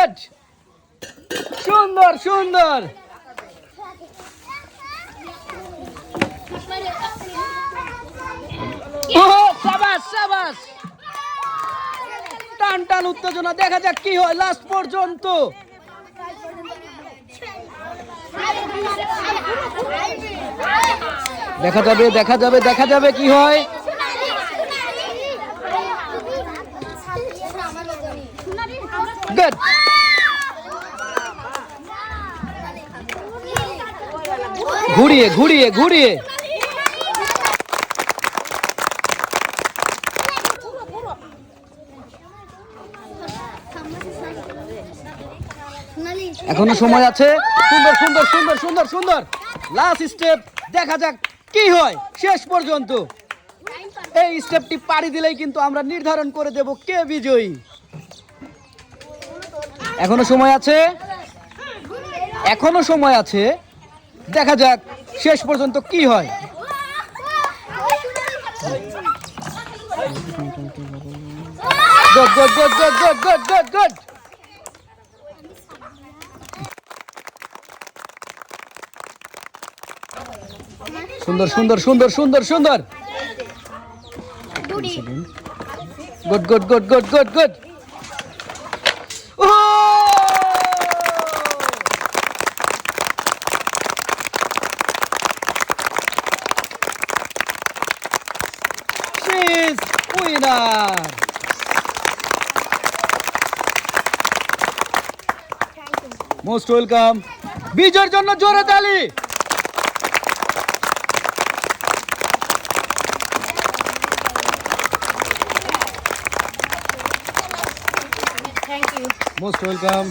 Good, সুন্দর সুন্দর। সাবাস সাবাস, টান টান উত্তেজনা, দেখা যাক কি হয় লাস্ট পর্যন্ত। দেখা যাবে দেখা যাবে দেখা যাবে কি হয়। গুড, ঘুরিয়ে ঘুরিয়ে ঘুরিয়ে। এখনো সময় আছে। সুন্দর সুন্দর সুন্দর সুন্দর সুন্দর, লাস্ট স্টেপ, দেখা যাক কি হয় শেষ পর্যন্ত। এই স্টেপটি পাড়ি দিলেই কিন্তু আমরা নির্ধারণ করে দেব কে বিজয়ী। এখনো সময় আছে, এখনো সময় আছে, দেখা যাক শেষ পর্যন্ত কি হয়। Good good good good good good good good. সুন্দর সুন্দর সুন্দর সুন্দর সুন্দর, good good good good good good. She is winner. Most welcome. বিজয়ের জন্য জোরে তালি। Most welcome.